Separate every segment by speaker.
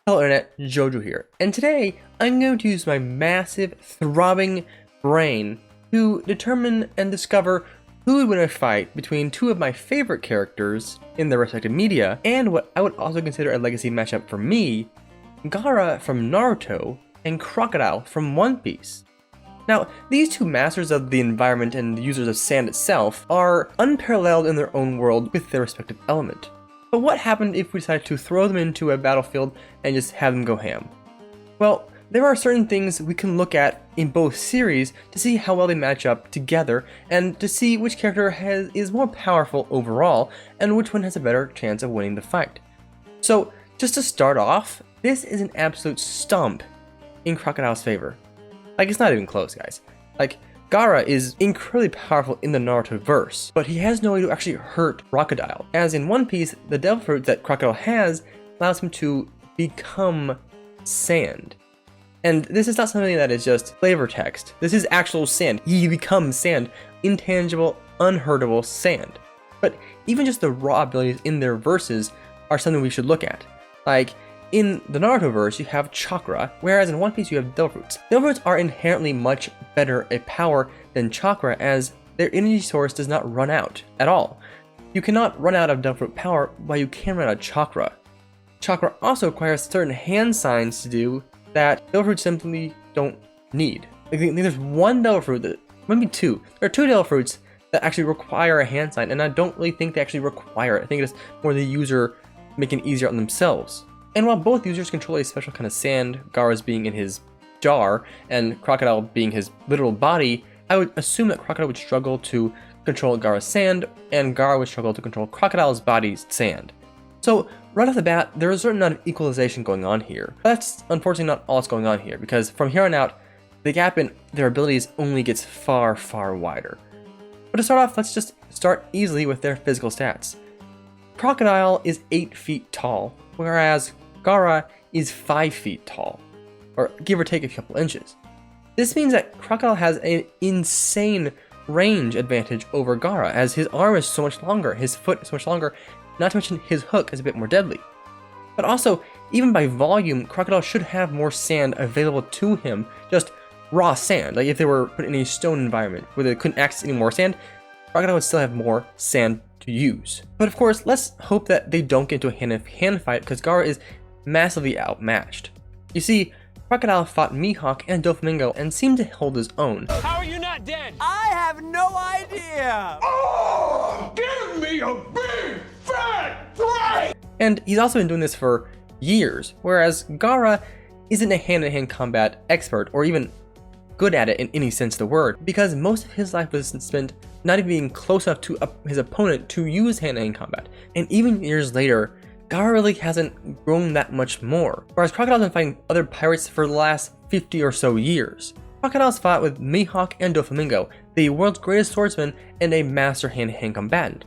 Speaker 1: Hello Internet, Jojo here, and today I'm going to use my massive, throbbing brain to determine and discover who would win a fight between two of my favorite characters in their respective media, and what I would also consider a legacy matchup for me, Gaara from Naruto and Crocodile from One Piece. Now, these two masters of the environment and users of sand itself are unparalleled in their own world with their respective element. But what happened if we decided to throw them into a battlefield and just have them go ham? Well, there are certain things we can look at in both series to see how well they match up together and to see which character is more powerful overall and which one has a better chance of winning the fight. So, just to start off, this is an absolute stomp in Crocodile's favor. Like, it's not even close, guys. Like, Gaara is incredibly powerful in the Naruto verse, but he has no way to actually hurt Crocodile. As in One Piece, the devil fruit that Crocodile has allows him to become sand. And this is not something that is just flavor text. This is actual sand. He becomes sand. Intangible, unhurtable sand. But even just the raw abilities in their verses are something we should look at. Like, in the Naruto verse, you have Chakra, whereas in One Piece you have Devil Fruits. Devil Fruits are inherently much better a power than Chakra, as their energy source does not run out at all. You cannot run out of Devil Fruit power, while you can run out of Chakra. Chakra also requires certain hand signs to do that Devil Fruits simply don't need. I think there's one Devil Fruit, that maybe two. There are two Devil Fruits that actually require a hand sign, and I don't really think they actually require it. I think it's more the user making it easier on themselves. And while both users control a special kind of sand, Gaara's being in his jar and Crocodile being his literal body, I would assume that Crocodile would struggle to control Gaara's sand, and Gaara would struggle to control Crocodile's body's sand. So right off the bat, there is a certain amount of equalization going on here. But that's unfortunately not all that's going on here, because from here on out, the gap in their abilities only gets far, far wider. But to start off, let's just start easily with their physical stats. Crocodile is 8 feet tall, whereas Gaara is 5 feet tall, or give or take a couple inches. This means that Crocodile has an insane range advantage over Gaara, as his arm is so much longer, his foot is so much longer, not to mention his hook is a bit more deadly. But also, even by volume, Crocodile should have more sand available to him, just raw sand. Like if they were put in a stone environment where they couldn't access any more sand, Crocodile would still have more sand to use. But of course, let's hope that they don't get into a hand-to-hand fight, because Gaara is massively outmatched. You see, Crocodile fought Mihawk and Doflamingo and seemed to hold his own.
Speaker 2: How are you not dead?
Speaker 3: I have no idea!
Speaker 2: Oh, give me a big fat break!
Speaker 1: And he's also been doing this for years, whereas Gaara isn't a hand-to-hand combat expert or even good at it in any sense of the word, because most of his life was spent not even being close enough to his opponent to use hand-to-hand combat. And even years later, Gaara really hasn't grown that much more, whereas Crocodile's been fighting other pirates for the last 50 or so years. Crocodile's fought with Mihawk and Doflamingo, the world's greatest swordsman and a master hand-to-hand combatant,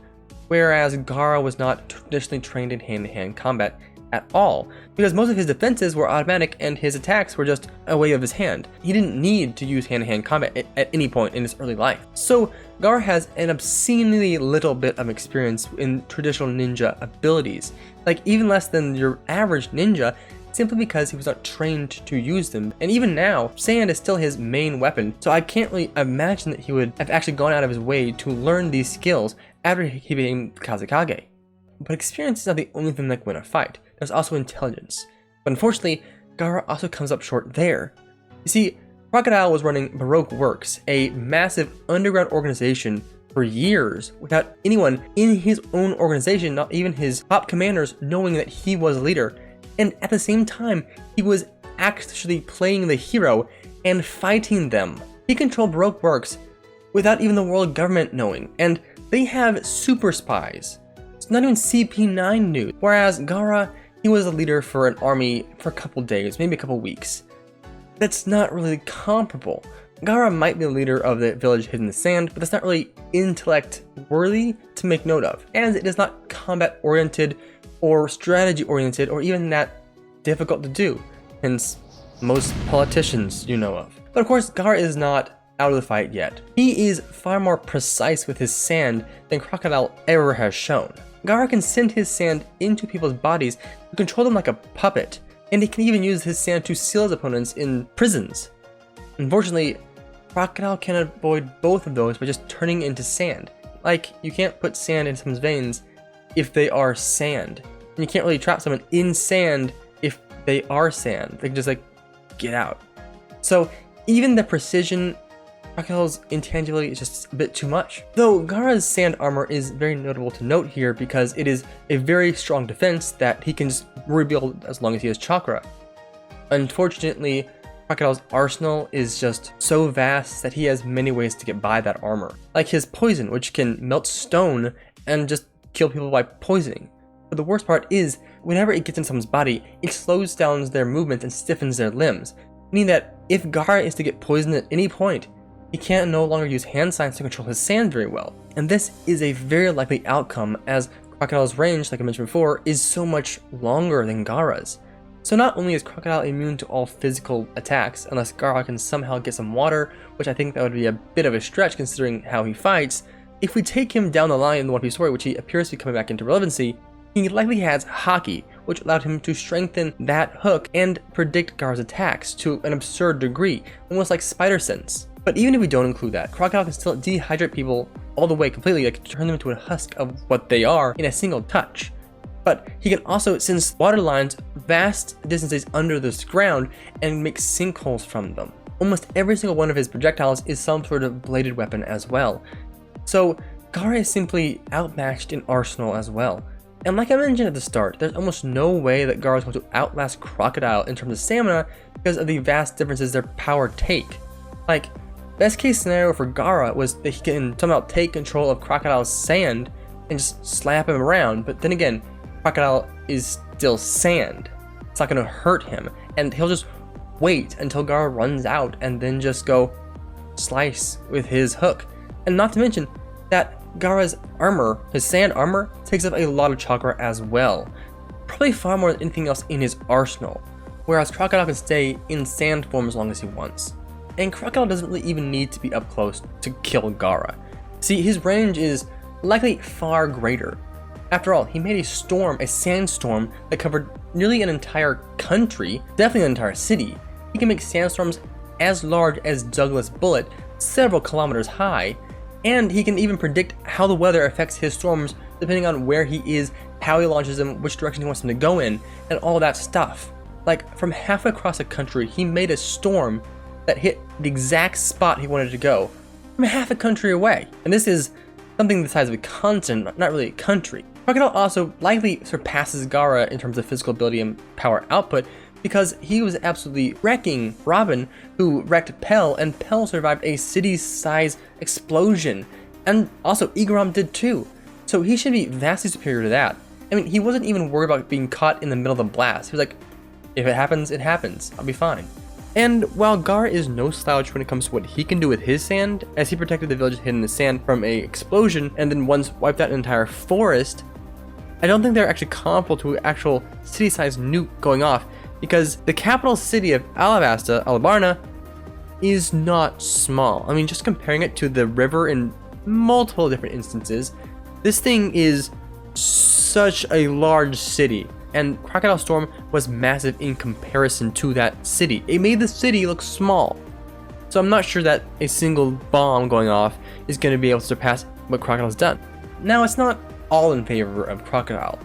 Speaker 1: whereas Gaara was not traditionally trained in hand-to-hand combat at all, because most of his defenses were automatic and his attacks were just a wave of his hand. He didn't need to use hand-to-hand combat at any point in his early life. So Gaara has an obscenely little bit of experience in traditional ninja abilities, like even less than your average ninja, simply because he was not trained to use them. And even now, sand is still his main weapon, so I can't really imagine that he would have actually gone out of his way to learn these skills after he became Kazekage. But experience is not the only thing that can win a fight. There's also intelligence. But unfortunately, Gaara also comes up short there. You see, Crocodile was running Baroque Works, a massive underground organization, for years without anyone in his own organization, not even his top commanders, knowing that he was a leader. And at the same time, he was actually playing the hero and fighting them. He controlled Baroque Works without even the world government knowing, and they have super spies. It's not even CP9 news, whereas Gaara, he was a leader for an army for a couple days, maybe a couple weeks. That's not really comparable. Gaara might be the leader of the village hidden in the sand, but that's not really intellect worthy to make note of, as it is not combat oriented or strategy oriented or even that difficult to do, hence most politicians you know of. But of course, Gaara is not out of the fight yet. He is far more precise with his sand than Crocodile ever has shown. Gaara can send his sand into people's bodies to control them like a puppet, and he can even use his sand to seal his opponents in prisons. Unfortunately, Crocodile can avoid both of those by just turning into sand. Like, you can't put sand in someone's veins if they are sand. And you can't really trap someone in sand if they are sand. They can just like, get out. So even the precision, Crocodile's intangibility is just a bit too much. Though Gaara's sand armor is very notable to note here because it is a very strong defense that he can just rebuild as long as he has chakra. Unfortunately, Crocodile's arsenal is just so vast that he has many ways to get by that armor. Like his poison, which can melt stone and just kill people by poisoning. But the worst part is, whenever it gets in someone's body, it slows down their movement and stiffens their limbs, meaning that if Gaara is to get poisoned at any point, he can no longer use hand signs to control his sand very well. And this is a very likely outcome as Crocodile's range, like I mentioned before, is so much longer than Gaara's. So not only is Crocodile immune to all physical attacks, unless Gaara can somehow get some water, which I think that would be a bit of a stretch considering how he fights, if we take him down the line in the One Piece story, which he appears to be coming back into relevancy, he likely has Haki, which allowed him to strengthen that hook and predict Gaara's attacks to an absurd degree, almost like spider sense. But even if we don't include that, Crocodile can still dehydrate people all the way completely, like turn them into a husk of what they are in a single touch. But he can also sense water lines vast distances under this ground and make sinkholes from them. Almost every single one of his projectiles is some sort of bladed weapon as well. So Gaara is simply outmatched in arsenal as well. And like I mentioned at the start, there's almost no way that Gaara is going to outlast Crocodile in terms of stamina because of the vast differences their power take. Like, best case scenario for Gaara was that he can somehow take control of Crocodile's sand and just slap him around, but then again, Crocodile is still sand. It's not going to hurt him, and he'll just wait until Gaara runs out and then just go slice with his hook. And not to mention that Gaara's armor, his sand armor, takes up a lot of chakra as well. Probably far more than anything else in his arsenal, whereas Crocodile can stay in sand form as long as he wants. And Crocodile doesn't really even need to be up close to kill Gaara. See, his range is likely far greater. After all, he made a storm, a sandstorm, that covered nearly an entire country, definitely an entire city. He can make sandstorms as large as Douglas Bullet, several kilometers high, and he can even predict how the weather affects his storms depending on where he is, how he launches them, which direction he wants them to go in, and all that stuff. Like, from halfway across the country, he made a storm that hit the exact spot he wanted to go, from half a country away. And this is something the size of a continent, not really a country. Crocodile also likely surpasses Gaara in terms of physical ability and power output because he was absolutely wrecking Robin, who wrecked Pell, and Pell survived a city-size explosion. And also Igaram did too. So he should be vastly superior to that. I mean, he wasn't even worried about being caught in the middle of the blast. He was like, if it happens, it happens. I'll be fine. And while Gaara is no slouch when it comes to what he can do with his sand, as he protected the villages hidden in the sand from a explosion and then once wiped out an entire forest, I don't think they're actually comparable to an actual city-sized nuke going off, because the capital city of Alabasta, Alabarna, is not small. I mean, just comparing it to the river in multiple different instances, this thing is such a large city, and Crocodile Storm was massive in comparison to that city. It made the city look small. So I'm not sure that a single bomb going off is going to be able to surpass what Crocodile's done. Now, it's not all in favor of Crocodile.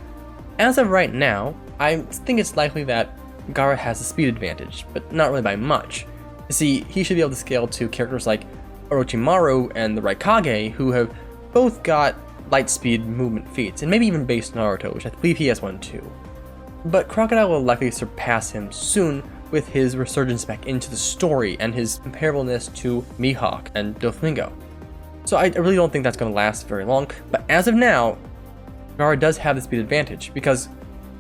Speaker 1: As of right now, I think it's likely that Gaara has the speed advantage, but not really by much. You see, he should be able to scale to characters like Orochimaru and the Raikage, who have both got light speed movement feats, and maybe even base Naruto, which I believe he has one too. But Crocodile will likely surpass him soon with his resurgence back into the story and his comparableness to Mihawk and Doflamingo. So I really don't think that's going to last very long, but as of now, Gaara does have the speed advantage because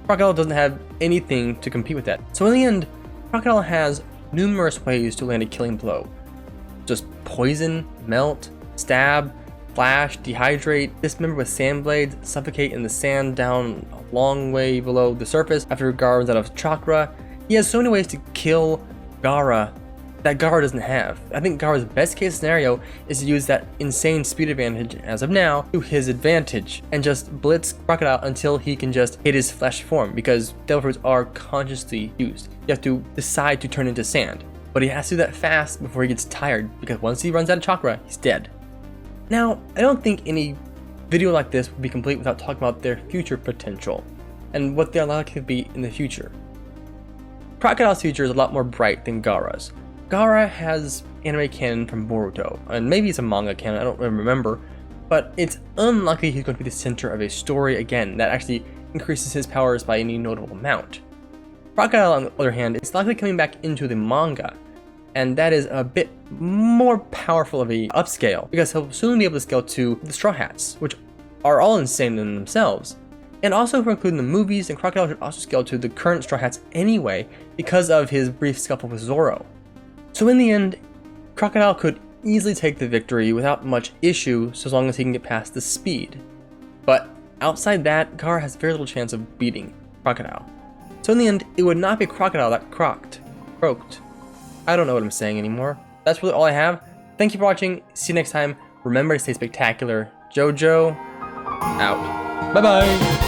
Speaker 1: Crocodile doesn't have anything to compete with that. So in the end, Crocodile has numerous ways to land a killing blow. Just poison, melt, stab, flash, dehydrate, dismember with sand blades, suffocate in the sand down a long way below the surface after Gaara runs out of chakra. He has so many ways to kill Gaara that Gaara doesn't have. I think Gaara's best case scenario is to use that insane speed advantage as of now to his advantage and just blitz Crocodile until he can just hit his flesh form, because Devil Fruits are consciously used. You have to decide to turn into sand, but he has to do that fast before he gets tired, because once he runs out of chakra, he's dead. Now, I don't think any video like this would be complete without talking about their future potential and what they're likely to be in the future. Crocodile's future is a lot more bright than Gaara's. Gaara has anime canon from Boruto, and maybe it's a manga canon, I don't really remember, but it's unlikely he's going to be the center of a story again that actually increases his powers by any notable amount. Crocodile, on the other hand, is likely coming back into the manga, and that is a bit more powerful of a upscale, because he'll soon be able to scale to the Straw Hats, which are all insane in themselves. And also, if we're including the movies, then Crocodile should also scale to the current Straw Hats anyway, because of his brief scuffle with Zoro. So in the end, Crocodile could easily take the victory without much issue, so long as he can get past the speed. But outside that, Gaara has very little chance of beating Crocodile. So in the end, it would not be Crocodile that croaked. I don't know what I'm saying anymore. That's really all I have. Thank you for watching. See you next time. Remember to stay spectacular. JoJo, out. Bye bye.